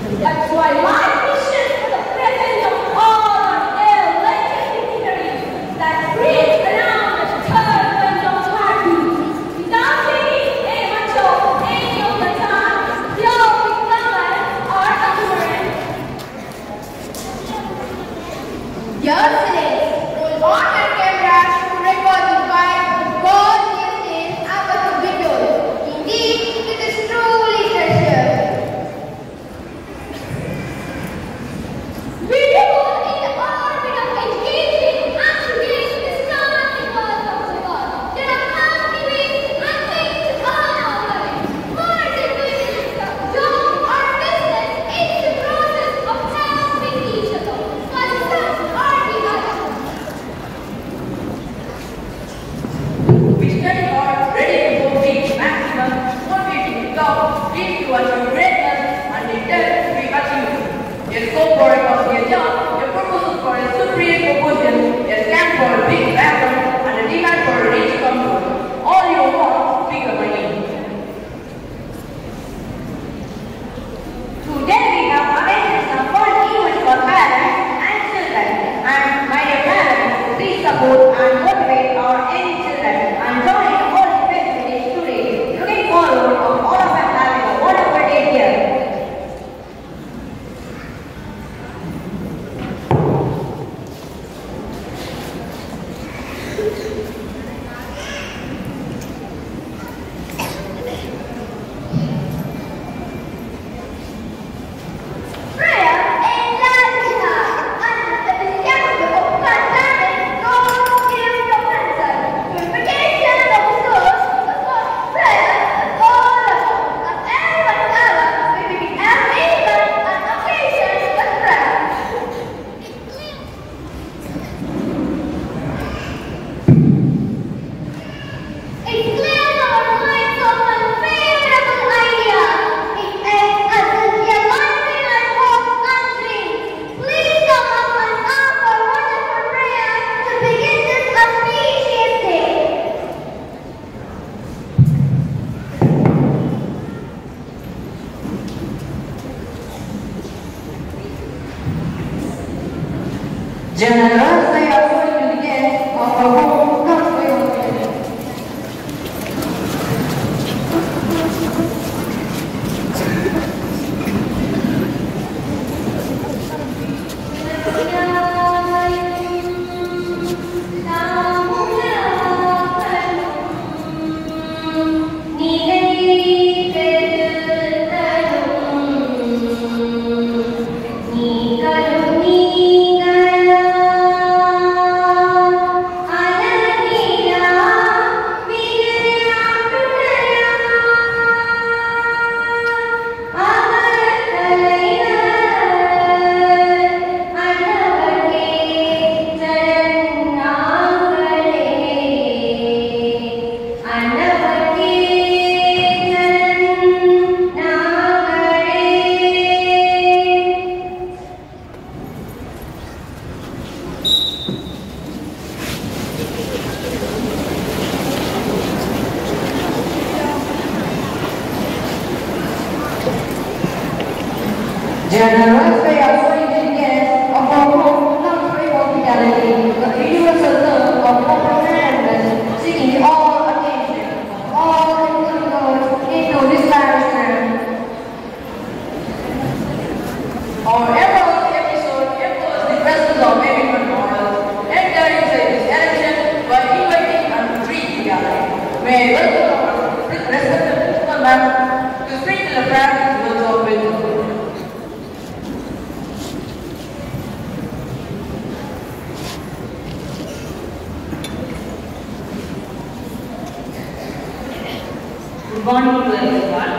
That's why my mission for the presence of all our elected dignitaries that breathe around the third wind of heartbeat. Without taking any much of any of the time, your becomers are occurring. Dear citizens, roll on your camera to record the fight God gives in our windows. Indeed, it is truly precious. We live in the orbit of education and today is not because of the God. There are cultivating and things to earn our living. More than doing a job or business, it's the process of helping each other. Concepts are behind. We study hard, ready to go reach maximum, motivated to go, reach to achieve greatness, and determined to be achieved. A scope for a costly job, a proposal for a supreme proposal, a scan for a big weapon, and a demand for a rich comfort. All you want, bigger money. Today we have arranged some fun events for parents and children. And my dear parents, please support and motivate our young children and join all the festivities today. Looking forward to all of us having a wonderful day here. Prayer and Lalita, under the disciple of God, God gives the answer. Purification of the soul, prayer, all of everyone ever, we begin every event and occasion with prayer. It clears our minds of unfavorable ideas. It acts as the anointing and hope and dreams. Please come up and offer wonderful prayer to begin this auspicious day. Generous, they are going to begin of our home country of India. Generous, they are going to begin of our home country of fidelity, the universal love of comprehension, seeking all attention, all individuals into this direction. Our episode echoes the principles of American morals, entering this election by inviting and treating together. May I welcome our respected principal ma'am to speak to the practice words of wisdom. Good morning to everyone.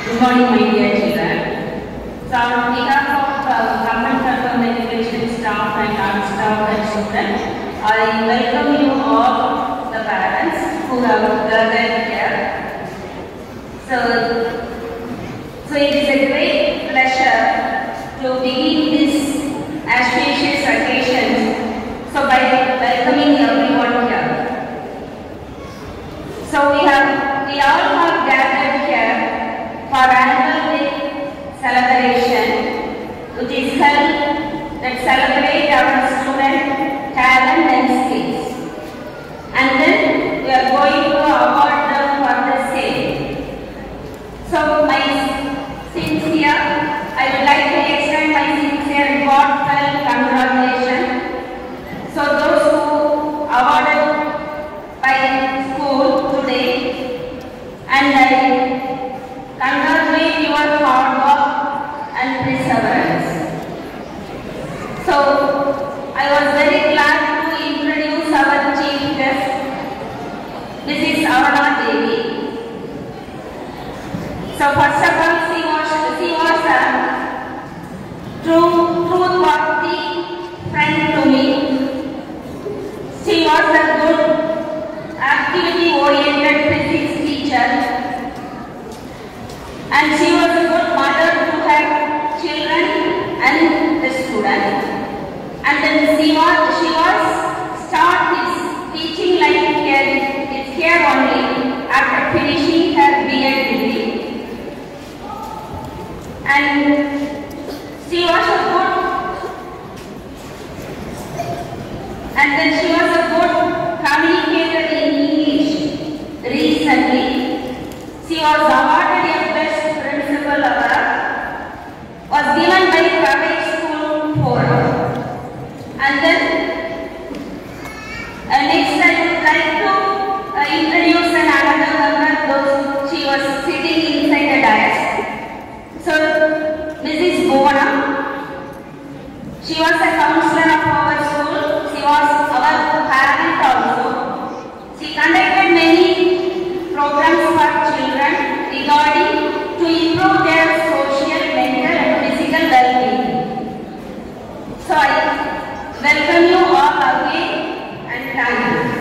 Good morning, my dear children. So, on behalf of Government Confirmed Education staff and non-staff and students, I welcome you all, the parents who have gathered here. So it is a great pleasure to begin this auspicious occasion. So by welcoming everyone here. So we all have gathered here for an first of all, she was a truthworthy friend to me. She was a good, activity-oriented physics teacher, and she was a good mother to her children and the students. And then she was start his teaching life here only after finishing her B.Ed degree. And she was a good communicator in English. Recently, she was awarded a best principal award, was given by Private School Forum. And then next I would like to introduce another member, though she was sitting inside the dais. So, Mrs. Bhuvana, she was a counselor of our school. She was our parent also. She conducted many programs for children regarding to improve their social, mental and physical well-being. So, I welcome you all again and thank you.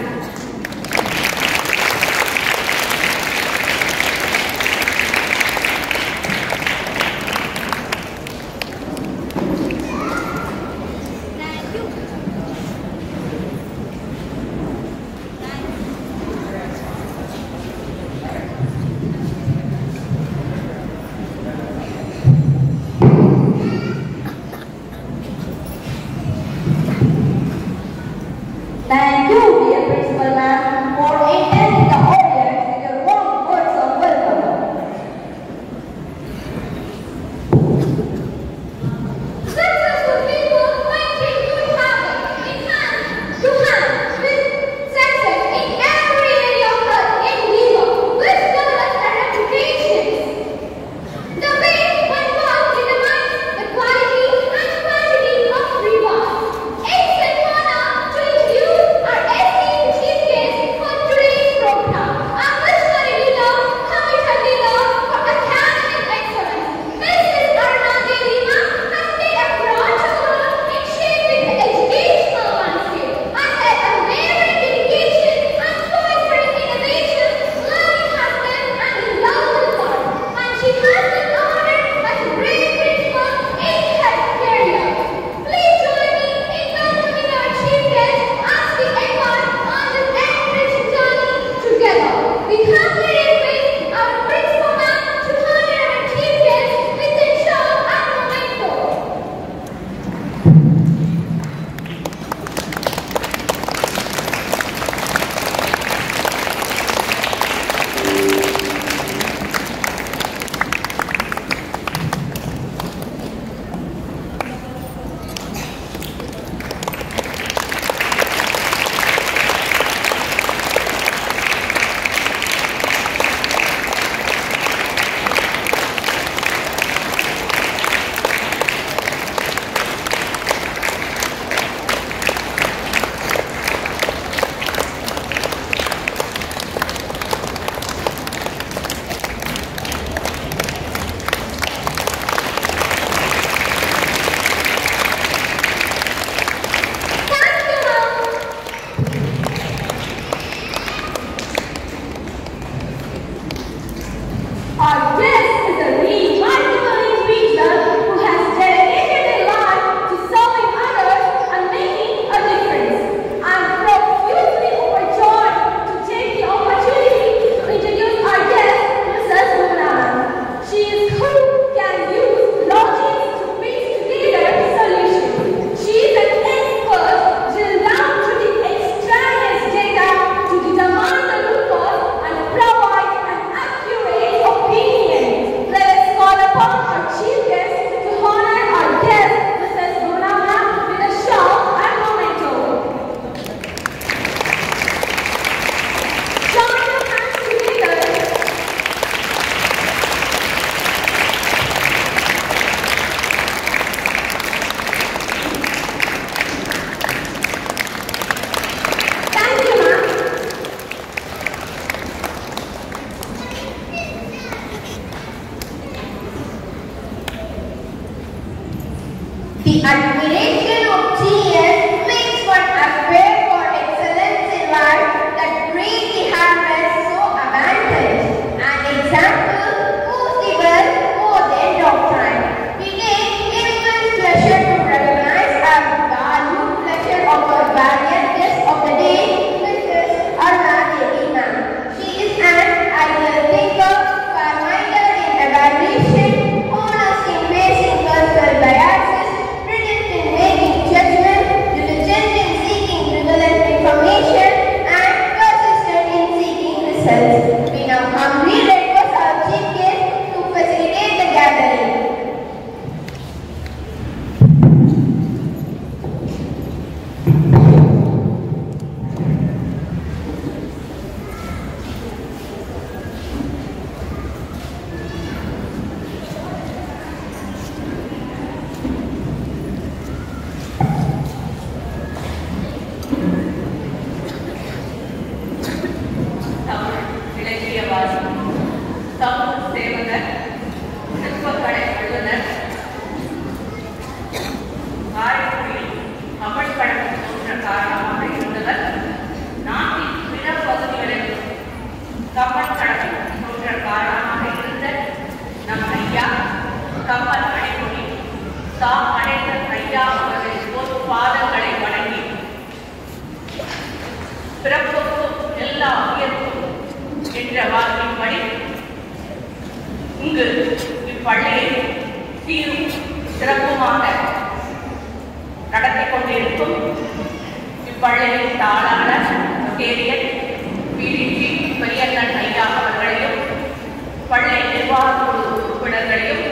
Thank you, dear Principal Ma'am, for attending the audience with your warm words of welcome. Successful people maintain good habits in hand to hand with success in every area of life and endeavor, which develops their reputations. The way one works determines the quality and quantity of reward. It's an honor to introduce our esteemed chief guest for today's program, our visionary leader, committed leader for academic excellence. Mrs. Aruna Devi ma'am has played a crucial role in shaping the educational landscape and her unwavering dedication and fostering innovation, learning has been an indelible mark, and she has been honored as a great principal in her career. Please join me in welcoming our chief guest as we embark on this enriching journey together. We humbly request our principal ma'am to honor our chief guest with a show and memento. admiration of genius makes one aspire for excellence in life that greatly harness so abundant. An example whose evil more than doctrine. We take immense pleasure to recognize our valued pleasure of our valiant guest of the day, Mrs. Aruna Devi ma'am. She is an ideal thinker, far-minded in evaluation, honest in facing personal biases, brilliant in making judgment, diligent in seeking relevant information, and persistent in seeking results. We now humbly request our chief guest to facilitate the gathering. Tamil இலக்கியவாதி, சமூக சேவகர், சிற்பக்கலை வல்லுநர், காரைக்குடியில் தமிழ் கழகம் தோன்ற காரணமாக இருந்தவர், நாட்டின் பிற பகுதிகளில் தமிழ் கழகம் தோன்ற காரணமாக இருந்த நம் ஐயா கம்பன் அடைமொழி தாம் அடைந்த ஐயா அவர்களின் பொது பாதங்களை வணங்கி பிறப்புக்கும் எல்லா உயர்வும் என்ற வாக்கின்படி இங்கு இப்பள்ளியை சீரும் சிறப்புமாக நடத்திக் கொண்டிருக்கும் இப்பள்ளியின் தாளாளர் கேரியர் பிடிஜி பெரியண்ணன் ஐயா அவர்களையும் பள்ளி நிர்வாக குழு உறுப்பினர்களையும்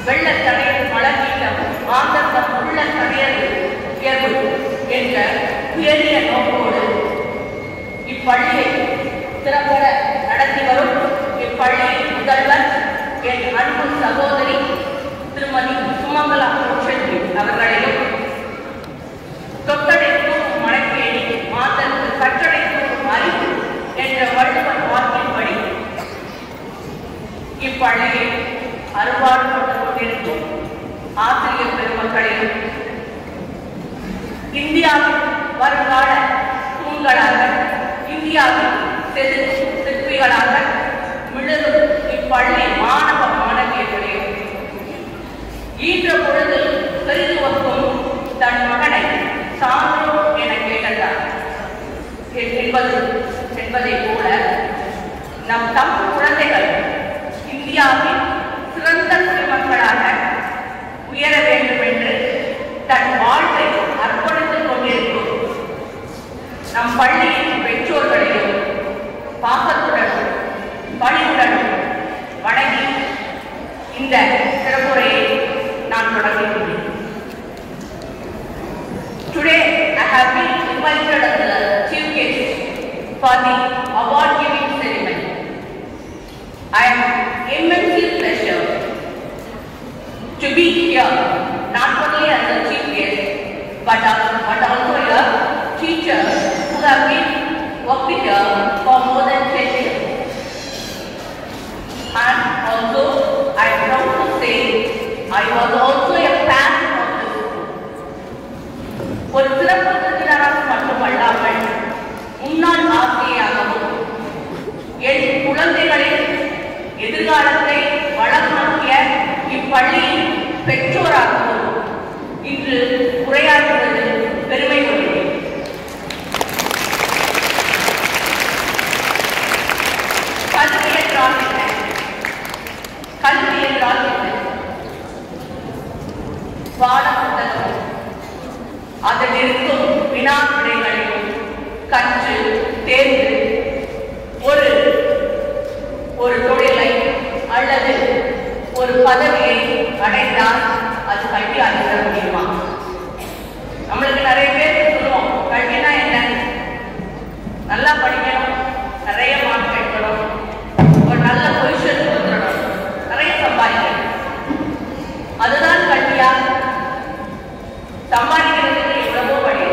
வெள்ளத்தடையர் மலர்வீட்டம் ஆந்தர்தம் உள்ள தடையர் உயர்வு என்ற உயரிய நோக்கோடு இப்பள்ளியை திறம்பட நடத்தி வரும் இப்பள்ளியின் முதல்வர் என் அன்பு சகோதரி திருமதி சுமங்கலா கோஷெட்டி அவர்களையும் தொட்டடைக்கும் மணக்கேணி மாந்தற்கு கட்டடைக்கும் அறிவு என்ற வள்ளுவர் வாக்கின்படி இப்பள்ளியை அறுபாடுபட்டுக் கொண்டிருக்கும் ஆசிரியர் பெருமக்களையும் இந்தியாவின் வருங்கால தூண்களாக இந்தியாவின் சிற்பிகளாக மிளரும் இப்பள்ளி மாணவ மாணவியர்களையும் ஈன்ற பொழுது பெரிதுவக்கும் தன் மகனை சான்றோர் என கேட்டார் என்பதை போல நம் தமிழ் குழந்தைகள் இந்தியாவின் சிறந்த குடிமக்களாக உயர வேண்டும் என்று தன் வாழ்வை அர்ப்பணித்துக் கொண்டிருக்கும் நம் பள்ளியின் பெற்றோர்களையும் பாசத்துடனும் பணிவுடனும் வணங்கி இந்த சிறப்புரையை நான் தொடங்குகிறேன். Today I have been invited as the chief guest for the award giving ceremony. I am immensely pleased to be here, not only as a chief guest, but also a teacher who have been working here for more than 10 years. And also, I am proud to say, I was also a parent of this school. ஒரு சிறப்பு விருந்தினராக மட்டுமல்லாமல் முன்னாள் ஆசிரியராகவும் என் குழந்தைகளின் எதிர்காலத்தை வளமாக்கிய இப்பள்ளியின் பெற்றோராகவும் இன்று உரையாற்றுவது பெருமை கொள்கிறேன். கல்வி என்றால் என்ன? கல்வி என்றால் என்ன? பாட புத்தகம் அதில் இருக்கும் வினா விடைகளையும் கற்று தேர்ந்து ஒரு தொழிலை அல்லது ஒரு பதவியை அடைந்தால் அது கல்வியாக இருக்க முடியுமா? நம்மளுக்கு நிறைய பேர் சொல்லுவோம், கல்வினா என்ன? நல்லா படிக்கணும், நிறைய மார்க் எடுக்கணும், ஒரு நல்ல பொசிஷன் வந்துடணும், நிறைய சம்பாதிக்கணும், அதுதான் கல்வியா? சம்பாதிக்கிறதுக்கு எவ்வளவோ வழி.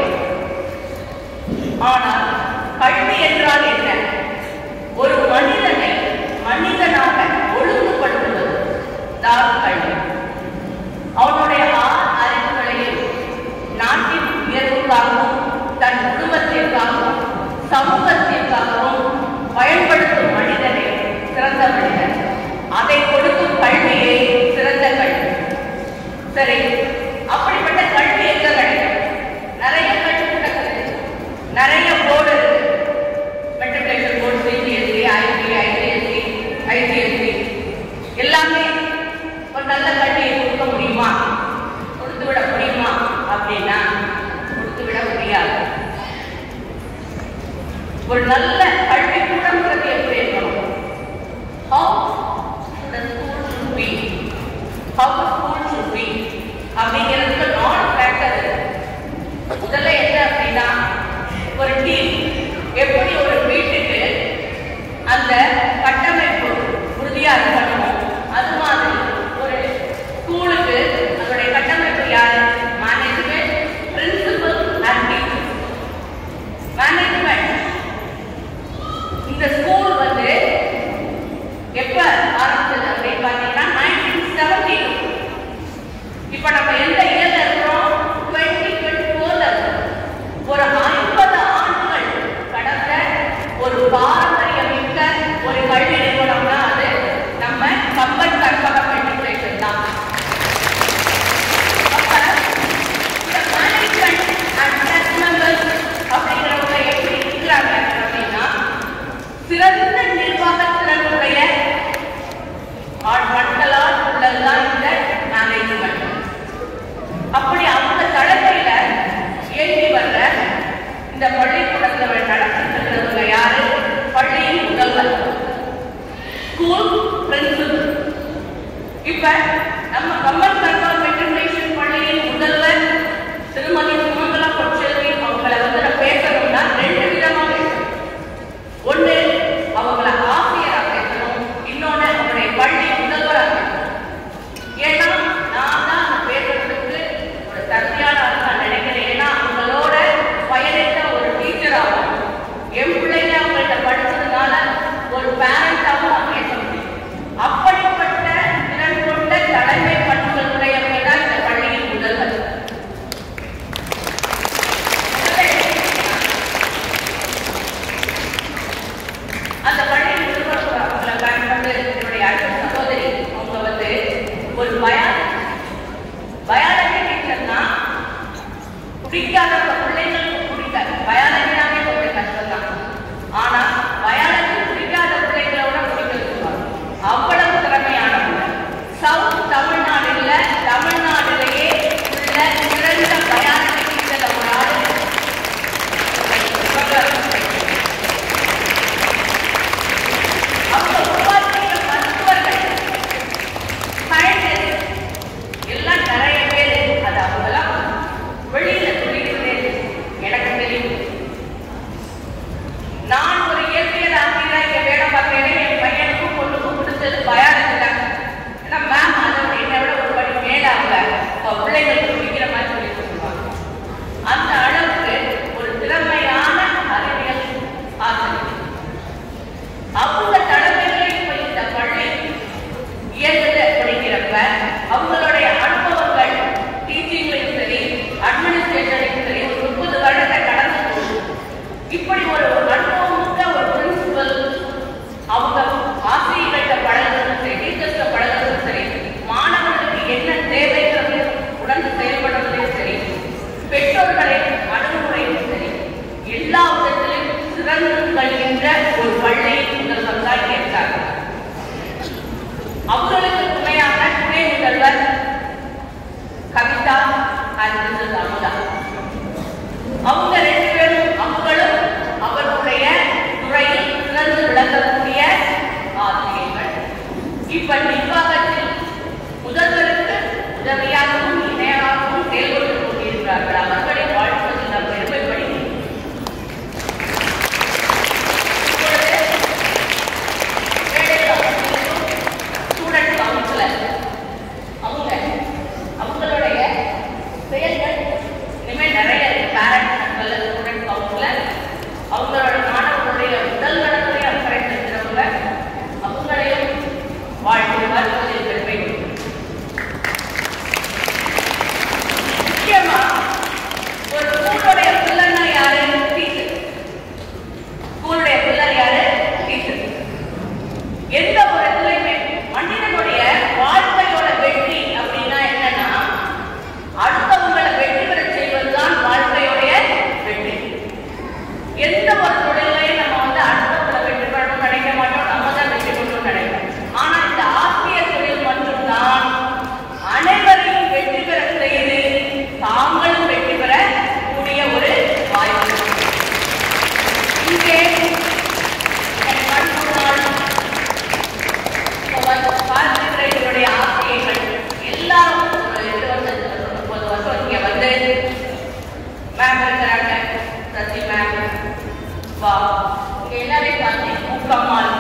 ஆனால் கல்வி என்றால் என்ன? ஒரு மனிதனை மனிதனாக ஒழுங்குபடுத்துவது தான் கல்வி. அவனுடைய நல்ல கல்விக்கூடம்ங்கிறது எப்படி இருக்கணும்? How the school should be. How the school should be. அப்படிங்கிறதுக்கு 4 ஃபேக்டர் இருக்கு. முதல்ல என்ன அப்படின்னா, ஒரு டீம் எப்படி ஒரு வீட்டுக்கு அந்த கட்டமைப்பு உறுதியா இருக்கணுமோ அது மாதிரி ஒரு ஸ்கூலுக்கு அதோடைய கட்டமைப்பு யாரு? Management, principal and teacher. Management இந்த ஸ்கூல் வந்து எப்ப ஆரம்பிச்சது அப்படின்னு பார்த்தீங்கன்னா 1970. இப்ப நம்ம எந்த இயர்ல இருக்கிறோம்? 2024ல இருக்கிறோம். ஒரு 50 ஆண்டுகள் கடந்த ஒரு பாரம்பரியமிக்க ஒரு கல்வி நிறுவனம்னா அது நம்ம கம்பன் கற்பகம் மெட்ரிகுலேஷன் தான். அப்ப இந்த மேனேஜ்மெண்ட் அண்ட் ட்ரஸ்ட் மெம்பர்ஸ் அப்படிங்கிறவங்க எப்படி இருக்கிறாங்க அப்படின்னா, சிறந்த நிர்வாக திறனுடைய ஆட்களால் உள்ளதுதான் இந்த மேனேஜ்மெண்ட். அப்படி அவங்க தலைமையில இயங்கி வர்ற இந்த பள்ளிக்கூடத்தில் நடத்திட்டு யாரு? பள்ளியின் முதல்வர், ஸ்கூல் பிரின்சிபல். இப்ப நம்ம கம்பன் கற்பகம் மெட்ரிகுலேஷன் பள்ளியின் முதல்வர் திருமதி சுமங்கலா பொற்செல்வி அவங்களை வந்து நான் பேசணும்னா 2 விதமா பேசணும். ஒண்ணு அவங்களை ஆசிரியராக பேசணும், இன்னொன்னு அவங்களுடைய பள்ளி முதல்வராக பேசணும். ஏன்னா நான் தான் அந்த பேசுறதுக்கு ஒரு தகுதியான ஆள் நான் நினைக்கிறேன். ஏன்னா அவங்களோட பயணித்த ஒரு டீச்சராகவும் என் பிள்ளைங்க அவங்கள்ட்ட படிச்சதுனால ஒரு பேரண்டாகவும் நான் பேச முடியும். அப்படிப்பட்ட திறன் கொண்ட தலைமை பண்புகள் உடையவங்க தான் இந்த பள்ளியின் முதல்வர். அந்த பள்ளியின் முதல்வர் அவங்களை பயன்பட்டு என்னுடைய அடுத்த சகோதரி அவங்க வந்து ஒரு பயாலஜி டீச்சர்னா பிடிக்காத பிள்ளைங்களுக்கு பிடிக்காது. பயாலஜினாவே கொஞ்சம் கஷ்டம் தான். ஆனா பயாலஜி பிடிக்காத பிள்ளைங்களோட பிடிக்க வச்சுருவாங்க. அவ்வளவு திறமையானவங்க. சவுத் தமிழ்நாடுல தமிழ்நாட்டிலேயே உள்ள சிறந்த பயாலஜி டீச்சர் ஒரு ஆள். அவங்க உருவாக்கிய மருத்துவர்கள், சயின்டிஸ்ட் எல்லாம் நிறைய பேர். அது அவங்கெல்லாம் வெளியில சொல்லிட்டு எனக்கு தெரியும். நான் ஒரு இயற்பியல் ஆசிரியராக இங்க வேலை பார்க்கிறேன். என் பையனுக்கும் பொண்ணுக்கும் கொடுத்தது பயாலஜி தான். ஏன்னா மேம் அதை என்னை விட ஒரு படி மேல அவங்க பிள்ளைங்களுக்கு பிடிக்கிற மாதிரி சொல்லி கொடுத்துருவாங்க. அந்த அளவுக்கு ஒரு திறமையான அறிவியல் ஆசிரியர். அவங்க தலைமையிலே இப்ப இந்த பள்ளி இயங்குது அப்படிங்கிறப்ப அவங்களுடைய அனுபவங்கள் டீச்சிங்லையும் சரி அட்மினிஸ்ட்ரேஷன்லையும் சரி ஒரு 30 வருடத்தை கடந்து போகுது. இப்படி ஒரு அனுபவமிக்க ஒரு பிரின்சிபல் அவங்க ஆசிரியர்கள்ட்ட பழகுறதும் சரி டீச்சர்ஸ்ட பழகுறதும் சரி மாணவர்களுக்கு என்ன தேவைங்கிறது உடனே செயல்படுறதுலையும் சரி பெற்றோர்களை அணுகுமுறையும் சரி எல்லா விதத்திலும் சிறந்து கல்கின்ற ஒரு பள்ளி முதல்வர் தான் இருக்காங்க. அவர்களுக்கு துணையான துணை முதல்வர் கவிதா அண்ட் மிஸ்ஸஸ் அமுதா. அவங்க 2 பேரும் அவங்களும் அவர்களுடைய துறையில் சிறந்து விளங்கக்கூடிய ஆசிரியர்கள். இப்ப நிர்வாகத்தில் முதல்வருக்கு உதவியாகவும் இணையாகவும் செயல்பட்டு கொண்டிருக்கிறார்கள். அவர்களை வாழ்வதில் நாம் பெருமைப்படுகிறோம். ஸ்டூடெண்ட் கவுன்சிலர் அவங்களுடைய செயல்கள் இனிமேல் நிறைய பேரண்ட் ஸ்டூடெண்ட் கவுன்சிலர் அவங்களோட மாணவர்களுடைய உடல் நலத்துறை அக்கறை செலுத்துறவங்க அவங்களையும் வாழ்வதில் பெருமை. முக்கியமா ஒரு ஸ்கூலுடைய பிள்ளைன்னா யாரு? டீச்சர். ஸ்கூலுடைய பிள்ளை யாரு? டீச்சர். எந்த ஒரு இடத்துலையுமே மனிதனுடைய வாழ்க்கையோட வெற்றி அப்படின்னா என்னன்னா அடுத்தவங்களை வெற்றி பெற செய்வதுதான் வாழ்க்கையோடைய வெற்றி. எந்த ஒரு தொழிலையும் நம்ம வந்து அடுத்தவங்களை வெற்றி பெறணும்னு நினைக்க மாட்டோம், நம்ம தான் வெற்றி பெறணும்னு நினைப்போம். ஆனா இந்த ஆசிரியர் come on